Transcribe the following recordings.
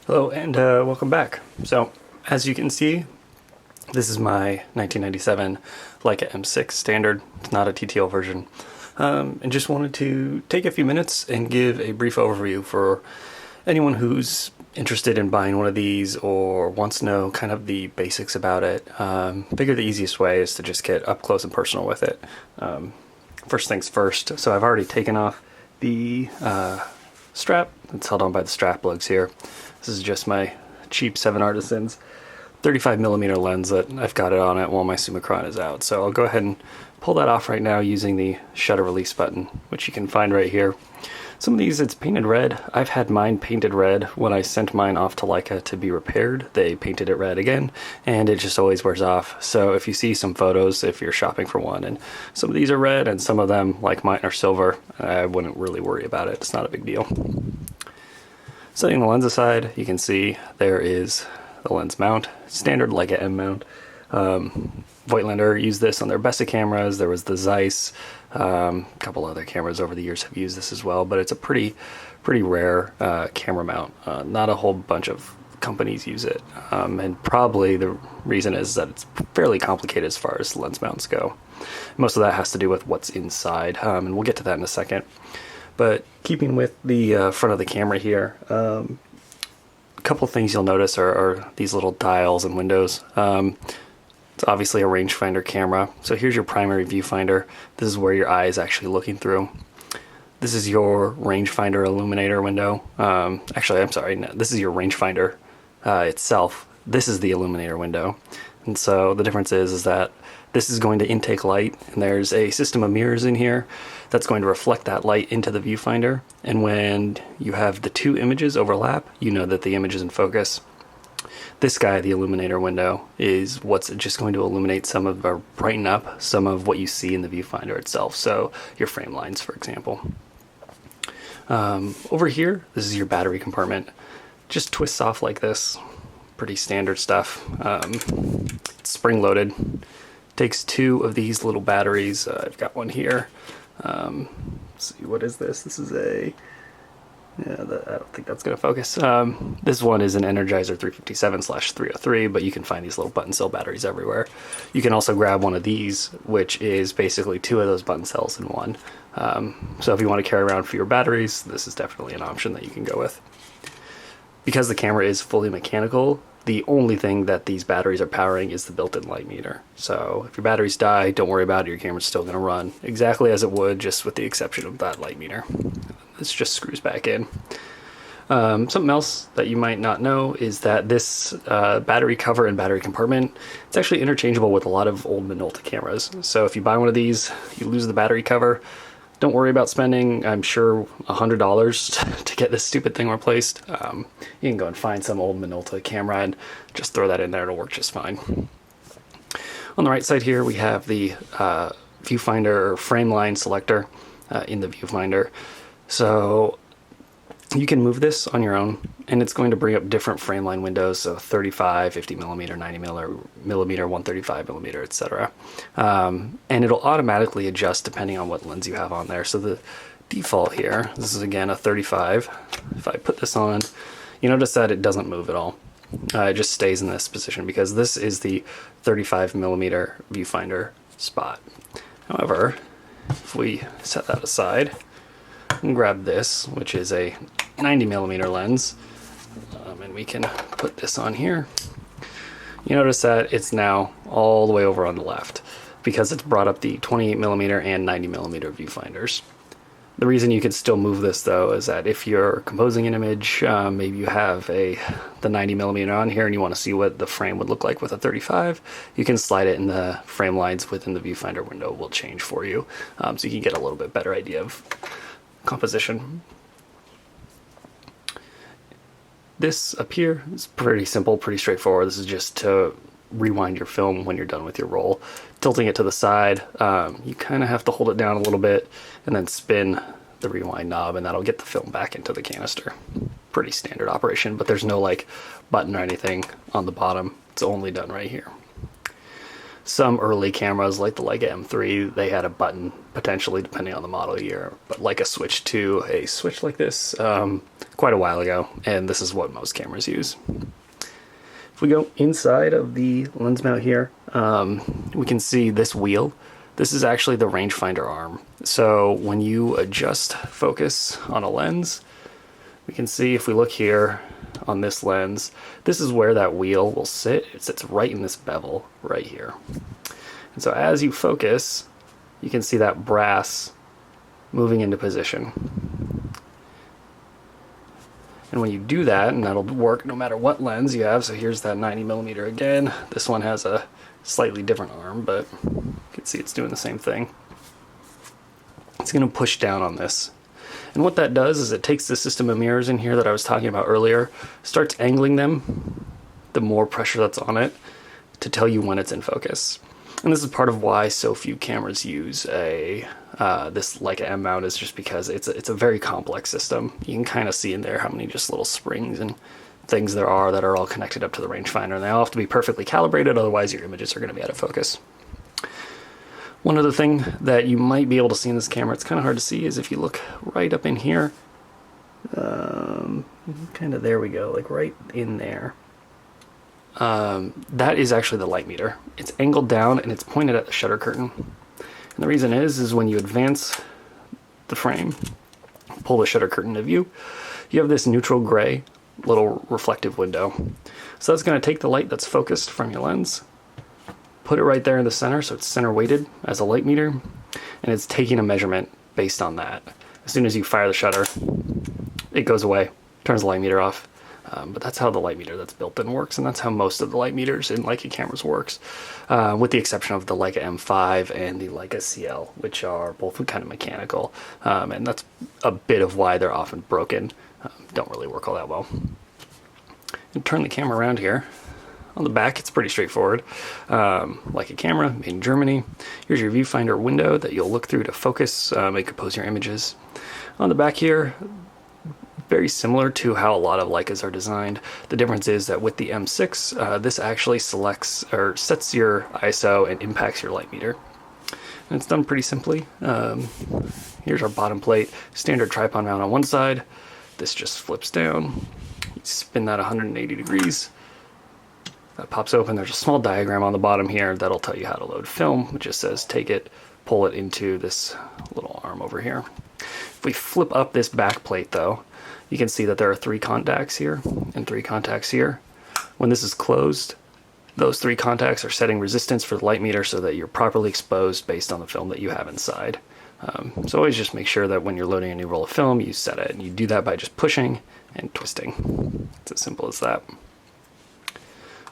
Hello and welcome back. So as you can see, this is my 1997 Leica M6 standard. It's not a TTL version. And just wanted to take a few minutes and give a brief overview for anyone who's interested in buying one of these or wants to know kind of the basics about it. Figure the easiest way is to just get up close and personal with it. First things first, so I've already taken off the strap. It's held on by the strap lugs here. This is just my cheap 7 Artisans 35mm lens that I've got it on it while my Summicron is out. So I'll go ahead and pull that off right now using the shutter release button, which you can find right here. Some of these, it's painted red. I've had mine painted red when I sent mine off to Leica to be repaired. They painted it red again, and it just always wears off. So if you see some photos, if you're shopping for one, and some of these are red and some of them, like mine, are silver, I wouldn't really worry about it. It's not a big deal. Setting the lens aside, you can see there is the lens mount, standard Leica M mount. Voigtlander used this on their Bessa cameras. There was the Zeiss. A couple other cameras over the years have used this as well, but it's a pretty rare camera mount. Not a whole bunch of companies use it, and probably the reason is that it's fairly complicated as far as lens mounts go. Most of that has to do with what's inside, and we'll get to that in a second. But keeping with the front of the camera here, a couple things you'll notice are these little dials and windows. It's obviously a rangefinder camera. So here's your primary viewfinder. This is where your eye is actually looking through. This is your rangefinder illuminator window. Actually, I'm sorry, no, this is your rangefinder itself. This is the illuminator window. And so the difference is that this is going to intake light, and there's a system of mirrors in here that's going to reflect that light into the viewfinder. And when you have the two images overlap, you know that the image is in focus. This guy, the illuminator window, is what's just going to illuminate some of, or brighten up some of what you see in the viewfinder itself. So your frame lines, for example. Over here, this is your battery compartment. Just twists off like this. Pretty standard stuff. It's spring-loaded. Takes two of these little batteries. I've got one here. Let's see, what is this? This is a... Yeah, I don't think that's going to focus. This one is an Energizer 357/303, but you can find these little button cell batteries everywhere. You can also grab one of these, which is basically two of those button cells in one. So if you want to carry around fewer batteries, this is definitely an option that you can go with. Because the camera is fully mechanical, the only thing that these batteries are powering is the built-in light meter. So if your batteries die, don't worry about it, your camera's still going to run exactly as it would, just with the exception of that light meter. This just screws back in. Something else that you might not know is that this battery cover and battery compartment, it's actually interchangeable with a lot of old Minolta cameras. So if you buy one of these, you lose the battery cover, don't worry about spending, I'm sure, $100 to get this stupid thing replaced. You can go and find some old Minolta camera and just throw that in there, it'll work just fine. On the right side here, we have the viewfinder or frame line selector in the viewfinder. So you can move this on your own, and it's going to bring up different frame line windows, so 35, 50mm, 90mm, 135mm, etc. And it'll automatically adjust depending on what lens you have on there. So the default here, this is again a 35. If I put this on, you notice that it doesn't move at all. It just stays in this position because this is the 35mm viewfinder spot. However, if we set that aside and grab this, which is a 90mm lens, and we can put this on here, you notice that it's now all the way over on the left because it's brought up the 28mm and 90mm viewfinders. The reason you can still move this though is that if you're composing an image, maybe you have the 90mm on here and you want to see what the frame would look like with a 35, you can slide it and the frame lines within the viewfinder window will change for you, so you can get a little bit better idea of composition. This up here is pretty simple, pretty straightforward. This is just to rewind your film when you're done with your roll. Tilting it to the side, you kind of have to hold it down a little bit and then spin the rewind knob, and that'll get the film back into the canister. Pretty standard operation, but there's no like button or anything on the bottom. It's only done right here. Some early cameras like the Leica M3, they had a button potentially depending on the model year, but Leica switched to a switch like this quite a while ago, and this is what most cameras use. If we go inside of the lens mount here, we can see this wheel. This is actually the rangefinder arm. So when you adjust focus on a lens, we can see if we look here on this lens, this is where that wheel will sit. It sits right in this bevel right here. And so as you focus, you can see that brass moving into position. And when you do that, and that'll work no matter what lens you have, so here's that 90mm again. This one has a slightly different arm, but you can see it's doing the same thing. It's going to push down on this. And what that does is it takes the system of mirrors in here that I was talking about earlier, starts angling them, the more pressure that's on it, to tell you when it's in focus. And this is part of why so few cameras use this Leica M mount, is just because it's a very complex system. You can kind of see in there how many just little springs and things there are that are all connected up to the rangefinder, and they all have to be perfectly calibrated, otherwise your images are going to be out of focus. One other thing that you might be able to see in this camera, it's kind of hard to see, is if you look right up in here, kind of there we go, like right in there. That is actually the light meter. It's angled down and it's pointed at the shutter curtain. And the reason is when you advance the frame, pull the shutter curtain to view, you have this neutral gray little reflective window. So that's going to take the light that's focused from your lens, put it right there in the center, so it's center weighted as a light meter, and it's taking a measurement based on that. As soon as you fire the shutter, it goes away, turns the light meter off. But that's how the light meter that's built in works, and that's how most of the light meters in Leica cameras works, with the exception of the Leica M5 and the Leica CL, which are both kind of mechanical, and that's a bit of why they're often broken. Don't really work all that well. And turn the camera around here. On the back, it's pretty straightforward. Leica camera, made in Germany. Here's your viewfinder window that you'll look through to focus, and compose your images. On the back here, very similar to how a lot of Leicas are designed. The difference is that with the M6, this actually selects or sets your ISO and impacts your light meter. And it's done pretty simply. Here's our bottom plate, standard tripod mount on one side. This just flips down. You spin that 180 degrees. That pops open. There's a small diagram on the bottom here that'll tell you how to load film. It just says take it, pull it into this little arm over here. If we flip up this back plate though, you can see that there are 3 contacts here and 3 contacts here. When this is closed, those 3 contacts are setting resistance for the light meter so that you're properly exposed based on the film that you have inside. So always just make sure that when you're loading a new roll of film, you set it, and you do that by just pushing and twisting. It's as simple as that.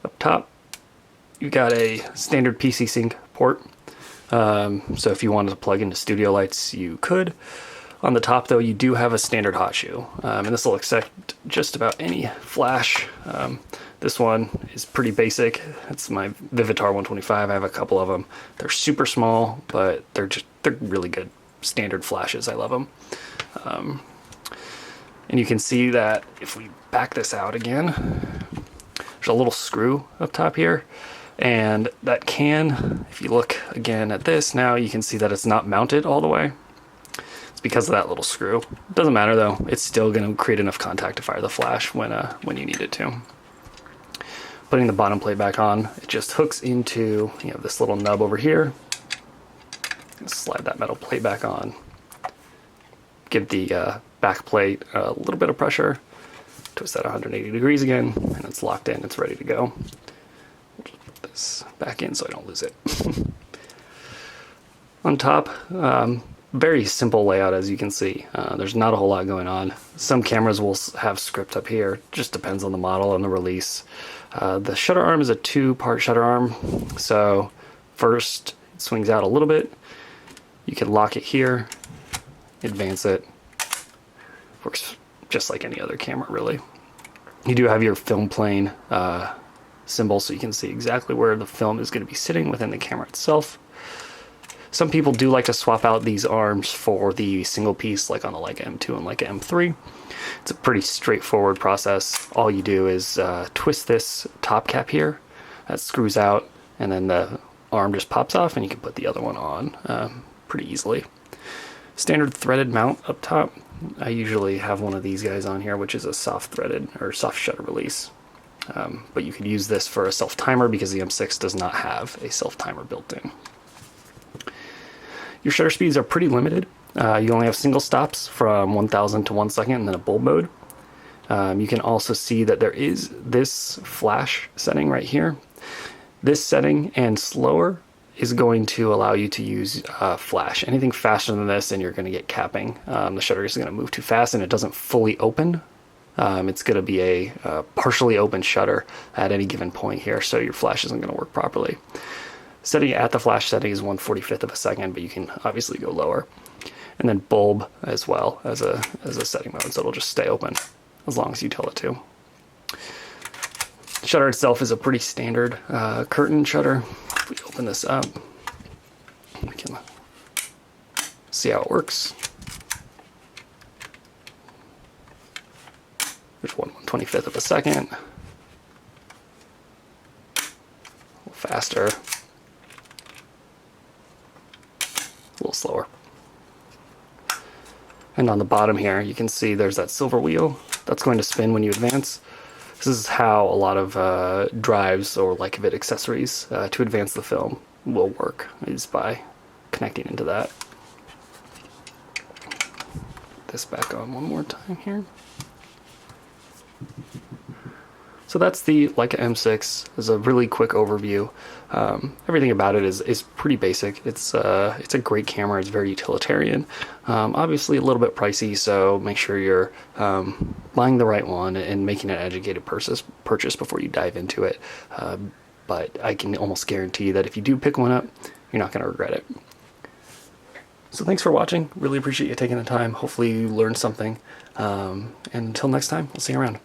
Up top, you've got a standard PC Sync port. So if you wanted to plug into studio lights, you could. On the top though, you do have a standard hot shoe, and this will accept just about any flash. This one is pretty basic. It's my Vivitar 125. I have a couple of them. They're super small, but they're really good standard flashes. I love them. And you can see that if we back this out again, there's a little screw up top here. And that can, if you look again at this, now you can see that it's not mounted all the way. It's because of that little screw. It doesn't matter though, it's still going to create enough contact to fire the flash when you need it to. Putting the bottom plate back on, it just hooks into this little nub over here. Slide that metal plate back on. Give the back plate a little bit of pressure. Twist that 180 degrees again, and it's locked in, it's ready to go. This back in so I don't lose it. On top, very simple layout as you can see. There's not a whole lot going on. Some cameras will have script up here, just depends on the model and the release. The shutter arm is a 2-part shutter arm, so first it swings out a little bit. You can lock it here, advance it. Works just like any other camera really. You do have your film plane symbol so you can see exactly where the film is going to be sitting within the camera itself. Some people do like to swap out these arms for the single piece like on the Leica M2 and Leica M3. It's a pretty straightforward process. All you do is twist this top cap here, that screws out, and then the arm just pops off and you can put the other one on pretty easily. Standard threaded mount up top. I usually have one of these guys on here, which is a soft threaded or soft shutter release. But you could use this for a self-timer because the M6 does not have a self-timer built in. Your shutter speeds are pretty limited. You only have single stops from 1000 to 1 second and then a bulb mode. You can also see that there is this flash setting right here. This setting and slower is going to allow you to use flash. Anything faster than this and you're going to get capping. The shutter is going to move too fast and it doesn't fully open. It's going to be a partially open shutter at any given point here, so your flash isn't going to work properly. Setting at the flash setting is 1/45 of a second, but you can obviously go lower. And then bulb as well as a setting mode, so it'll just stay open as long as you tell it to. The shutter itself is a pretty standard curtain shutter. If we open this up, we can see how it works. There's 1/25 of a second. A little faster. A little slower. And on the bottom here, you can see there's that silver wheel that's going to spin when you advance. This is how a lot of drives or Leica Vid accessories to advance the film will work, is by connecting into that. Put this back on one more time here. So that's the Leica M6. It's a really quick overview. Everything about it is pretty basic. It's a great camera. It's very utilitarian. Obviously a little bit pricey, so make sure you're buying the right one and making an educated purchase before you dive into it. But I can almost guarantee that if you do pick one up, you're not going to regret it. So thanks for watching. Really appreciate you taking the time. Hopefully you learned something. And until next time, we'll see you around.